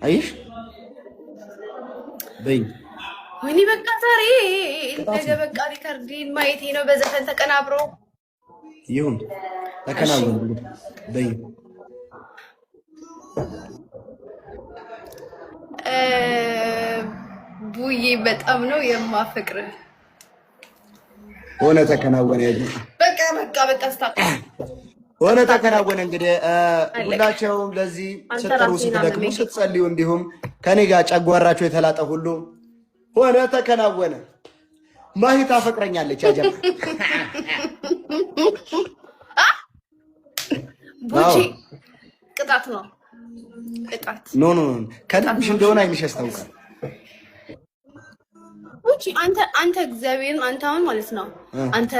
አየሽ በይ ወይኔ በቃ ዛሬ ነገ በቃ ሪካርዲን ማየቴ ነው በዘፈን ተቀናብሮ ይሁን ተከናወነ በይ ቡዬ በጣም ነው የማፈቅር ሆነ ተከናወነ ያጂ በቃ ስታክ ሆነ ተከናወነ እንግዲህ ሁላቸውም ለዚህ ስትሩ ስትደክሙ ስትጸልዩ እንዲሁም ከኔ ጋር ጨጓራቸው የተላጠ ሁሉ ሆነ ተከናወነ ማሂ ታፈቅረኛለች አጀብ ቡቺ ቅጣት ነው ቅጣት ኖ ከልብሽ እንደሆነ አይንሽ ያስታውቃል ቡቺ አንተ እግዚአብሔርን አንተ አሁን ማለት ነው አንተ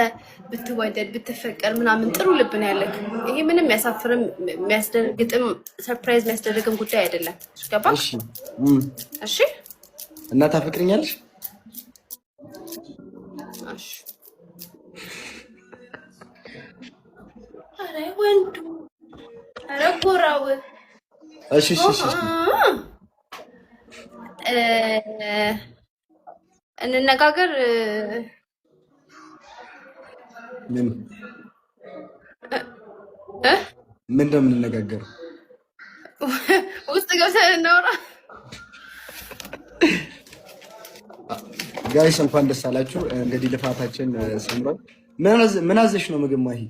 ብትወደድ ብትፈቀር ምናምን ጥሩ ልብ ነው ያለክ ይሄ ምንም ያሳፍርም የሚያስደርግጥም ሰርፕራይዝ የሚያስደርግም ጉዳይ አይደለም ገባሽ እሺ እና ታፈቅረኛለሽ እሺ አረ ወንዱ አረ ጎራው እሺ እንነጋገር ምን እንደምንነጋገር ውስጥ ገብተን እናውራ ጋይስ እንኳን ደስ አላችሁ እንግዲህ ልፋታችን ሰምሯል ምን አዘሽ ነው ምግብ ማሂ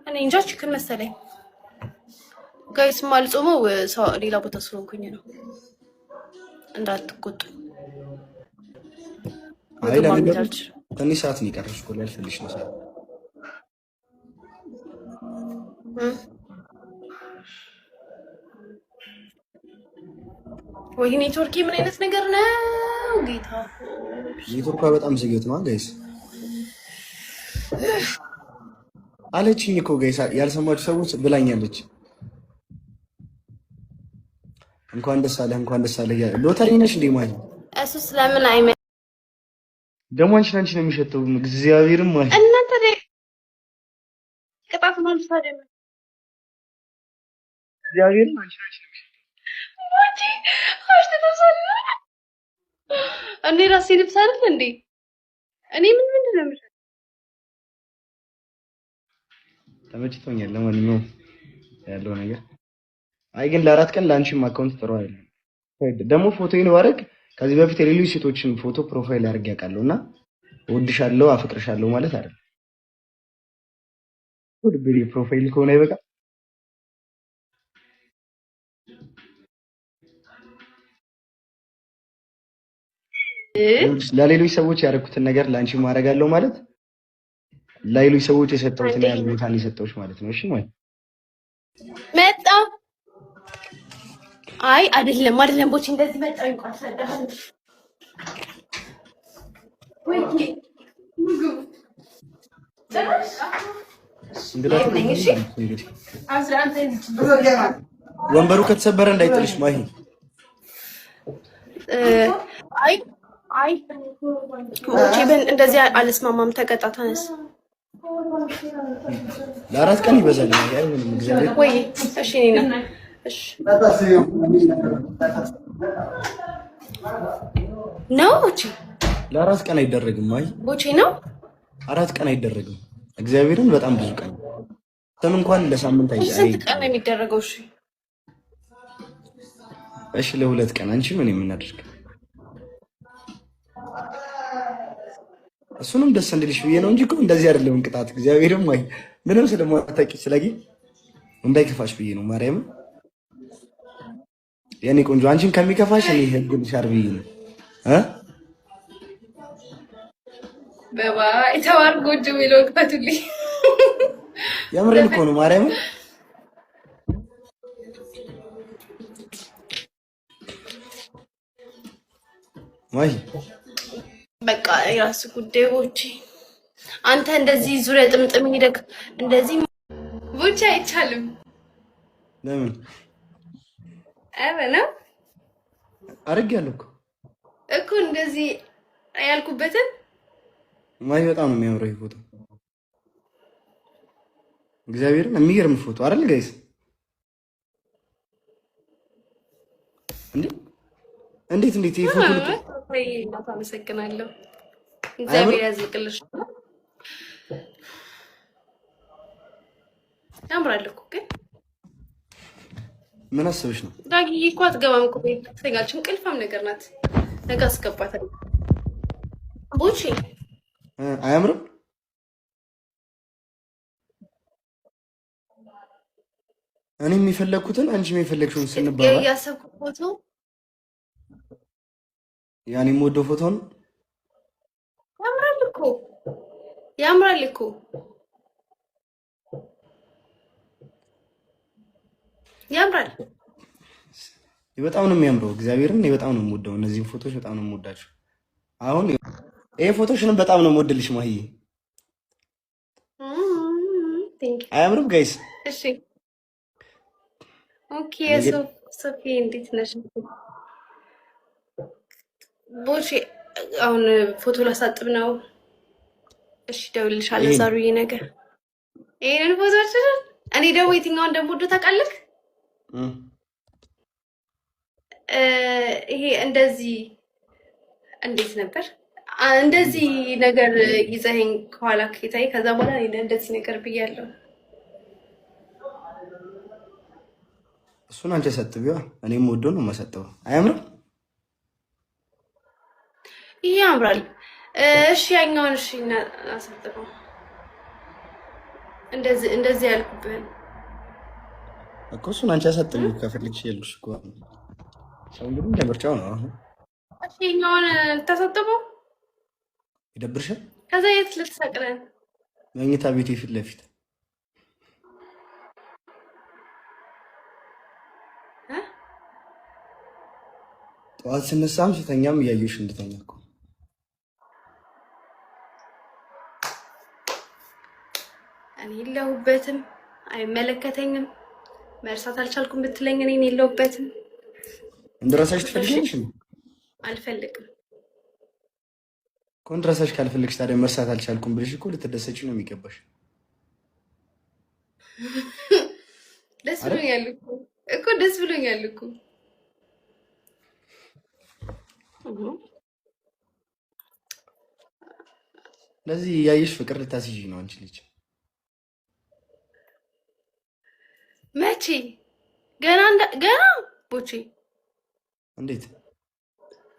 እኔ እንጃ ችክን መሰለኝ ጋይስ ማልጾመው ሰው ሌላ ቦታ ስለሆንኩኝ ነው እንዳትቆጡ አይ ለምን ትንሽ ሰዓት ነው የቀረሽ እኮ ላልፈልሽ ነው ሰዓት ወይ ኔትወርክ ምን አይነት ነገር ነው ጌታ ኔትወርኳ በጣም ዝግት ነው ጋይስ አለችኝ እኮ ጋይስ ያልሰማችሁ ሰዎች ብላኛለች እንኳን ደስ አለህ ሎተሪ ነሽ እንዴ ማለት እሱ ስለምን አይመ ደሞ አንቺ ነው የሚሸተው እግዚአብሔርም ማለት እናንተ ቅጣት ነው ልፋደም እግዚአብሔርም አንቺ ነው የሚሸተው ወጪ አሽተ ተሳለ እኔ ራሴ ልብስ አይደል እንዴ እኔ ምንድን ነው የምልህ ተመችቶኛል ለማንኛውም ያለው ነገር አይ ግን ለአራት ቀን ላንቺም አካውንት ጥሩ አይደለም ደግሞ ፎቶዬን ባረግ ከዚህ በፊት የሌሎች ሴቶችን ፎቶ ፕሮፋይል አድርጌ ያውቃለሁና እወድሻለሁ አፍቅርሻለሁ ማለት አይደል ሁሉ ቢሊ ፕሮፋይል ከሆነ ይበቃ ለሌሎች ሰዎች ያደረኩትን ነገር ላንቺ ማረጋለሁ ማለት ለሌሎች ሰዎች የሰጠሁትን ያህል ቦታን የሰጠሁሽ ማለት ነው እሺ ማለት መጣ አይ አይደለም ቦች እንደዚህ መጣው እንኳን ሰደሃል ወይ ምግብ ወንበሩ ከተሰበረ እንዳይጥልሽ ማሂ አይ ቦቼ እንደዚህ አልስማማም ተቀጣ ተነስ ለአራት ቀን ይበዛል አይደለም እግዚአብሔር ወይ እሺ ነኝ እሺ ነው ቦቼ ለአራት ቀን አይደረግም ማሂ ቦቼ ነው አራት ቀን አይደረግም እግዚአብሔርን በጣም ብዙ ቀን ተም እንኳን ለሳምንት ስንት ቀን ነው የሚደረገው እሺ ለሁለት ቀን አንቺ ምን የምናደርግ እሱንም ደስ እንድልሽ ብዬ ነው እንጂ እኮ እንደዚህ አይደለም እንቅጣት እግዚአብሔርም ወይ ምንም ስለማታውቂ ስለጊ እንዳይከፋሽ ብዬ ነው ማርያም የኔ ቆንጆ አንቺን ከሚከፋሽ እኔ ህግን ሻርብዬ ነው በባይ ተዋርጎጅ ሚለው ከቱልኝ የምሬን እኮ ነው ማርያም ማይ በቃ የራስ ጉዳዮች አንተ እንደዚህ ዙሪያ ጥምጥም ሄደክ እንደዚህ ብቻ አይቻልም ለምን አበና አርጋለሁ እኮ እንደዚህ ያልኩበትን ማይ በጣም ነው የሚያምረው ይሄ ፎቶ እግዚአብሔርን የሚገርም ፎቶ አይደል ጋይስ እንዴ እንዴት ይሄ ፎቶ አመሰግናለሁ። እግዚአብሔር ያዝልቅልሽ። ያምራል እኮ ግን ምን አሰብሽ ነው? ዳጊዬ እኮ አትገባም እኮ ቤት ተኛች። እንቅልፋም ነገር ናት። ነገ አስገባታለሁ። ቦቼ አያምርም? እኔ የሚፈለግኩትን አንቺ የፈለግሽውን ስንባባል ያሰብኩት ፎቶ ያኔ የምወደው ፎቶ ነው። ያምራል እኮ ያምራል። በጣም ነው የሚያምረው። እግዚአብሔርን በጣም ነው የምወደው። እነዚህን ፎቶዎች በጣም ነው የምወዳቸው። አሁን ይሄ ፎቶሽንም በጣም ነው የምወድልሽ ማሂ። አያምርም ጋይስ? እሺ ኦኬ። ሶፊ እንዴት ነሽ? ቦቼ አሁን ፎቶ ላሳጥብ ነው። እሺ ደውልልሻለሁ ዛሩዬ ነገር ይሄንን ፎቶዎች እኔ ደግሞ የትኛውን እንደምወደው ታውቃለህ? ይሄ እንደዚህ እንዴት ነበር? እንደዚህ ነገር ይዘኸኝ ከኋላ ከታይ ከዛ በኋላ እንደዚህ ነገር ብያለሁ። እሱን አንቺ ሰጥቢዋ እኔም ወዶ ነው የማሰጠው። አያምርም? ይሄ ያምራል። እሺ ያኛውን እሺ እናሰጥበው። እንደዚህ ያልኩብህን እኮ እሱን አንቺ ሰጥቢው ከፈልግሽ ያልኩሽ እኮ ሰው እንግዲህ እንደምርጫው ነው። እሺ ያኛውን ተሰጥበው ይደብርሻል። ከዛ የት ልትሰቅለን? መኝታ ቤቴ ፊት ለፊት ጠዋት ስነሳም ስተኛም እያየሽ እንድተኛ እኮ። እኔ የለሁበትም፣ አይመለከተኝም። መርሳት አልቻልኩም ብትለኝ እኔ የለሁበትም። እንድረሳሽ ትፈልጊያለሽ? አልፈልግም እኮ እንድረሳሽ ካልፈልግሽ ታዲያ መርሳት አልቻልኩም ብልሽ እኮ ልትደሰች ነው የሚገባሽ። ደስ ብሎኛል እኮ ደስ ብሎኛል እኮ። ለዚህ ያየሽ ፍቅር ልታስይዥ ነው አንቺ ልጅ። መቼ ገና ቦቼ እንዴት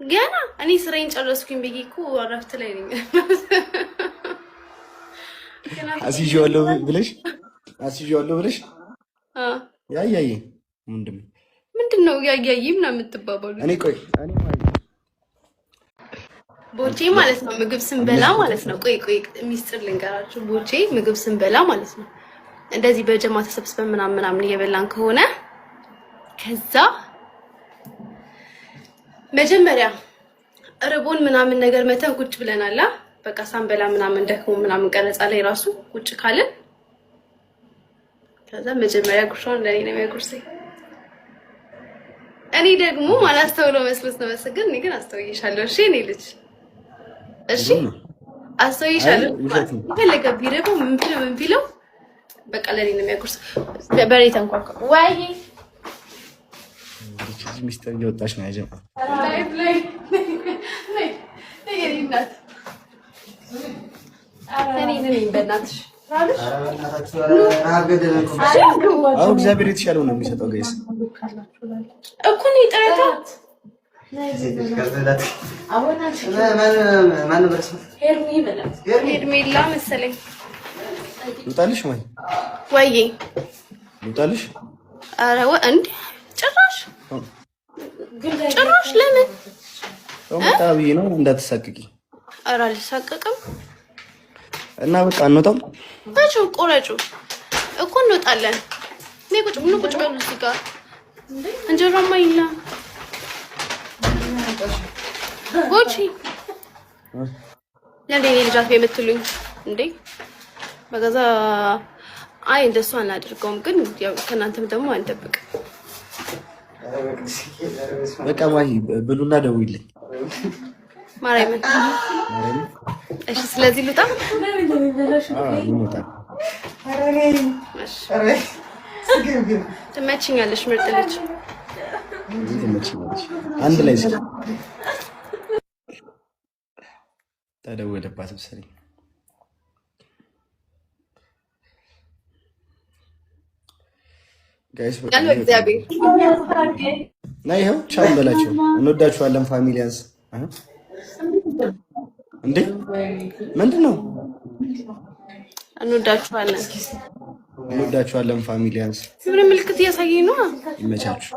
ገና እኔ ስራዬን ጨረስኩኝ ብዬ እኮ እረፍት ላይ ነኝ። አስይዤዋለሁ ብለሽ ያያይ ምንድን ነው ያያይ ምናምን የምትባባሉ? እኔ ቆይ ቦቼ ማለት ነው ምግብ ስንበላ ማለት ነው። ቆይ ሚስጥር ልንገራችሁ። ቦቼ ምግብ ስንበላ ማለት ነው እንደዚህ በጀማ ተሰብስበን ምናምን እየበላን ከሆነ ከዛ መጀመሪያ ርቦን ምናምን ነገር መተን ቁጭ ብለናል። በቃ ሳንበላ ምናምን ደክሞ ምናምን ቀረጻ ላይ ራሱ ቁጭ ካልን ከዛ መጀመሪያ ጉርሻውን ለኔ ነው የሚያጎርሰኝ። እኔ ደግሞ ማላስተውለው መስሎት ነው መሰገን። እኔ ግን አስተውይሻለሁ። እሺ እኔ ልጅ እሺ አስተውይሻለሁ። ይፈልጋ ቢረበው ምን ቢለው በቃ ለኔ ነው የሚያጎርሰው። በሬ ተንኳኳ ወይ እዚህ ሚስጥር እየወጣች ነው ያጀማ ላይ ነኝ በእናትሽ አዎ እግዚአብሔር የተሻለው ነው የሚሰጠው። ጋይስ እኮ ነው ጥረታት ሄርሜላ መሰለኝ። ልውጣልሽ ወይዬ ልውጣልሽ? ኧረ እንደ ጭራሽ ለምን መጣ ብዬ ነው እንዳትሳቅቂ። ኧረ አልሳቀቅም። እና በቃ እንወጣም። በጭው ቆረጩ እኮ እንወጣለን። እኔ ቁጭ በሉ እዚህ ጋር እንጀራማ የለም። ቦቼ ለኔ ልጃት የምትሉኝ እንዴ? በገዛ አይ እንደሱ አናደርገውም፣ ግን ያው ከእናንተም ደግሞ አንጠብቅ። በቃ ማሂ ብሉና ደውይልኝ ማርያምን። እሺ ስለዚህ ልውጣ። ትመችኛለሽ ምርጥ ልጅ። አንድ ላይ እስኪ ተደወለባት መሰለኝ። ጋይስ እና ይኸው ቻው እንበላቸው። እንወዳችኋለን ፋሚሊያንስ። እንዴ ምንድን ነው? እንወዳችኋለን ፋሚሊያንስ። ምን ምልክት እያሳየኝ ነው? ይመቻችሁ።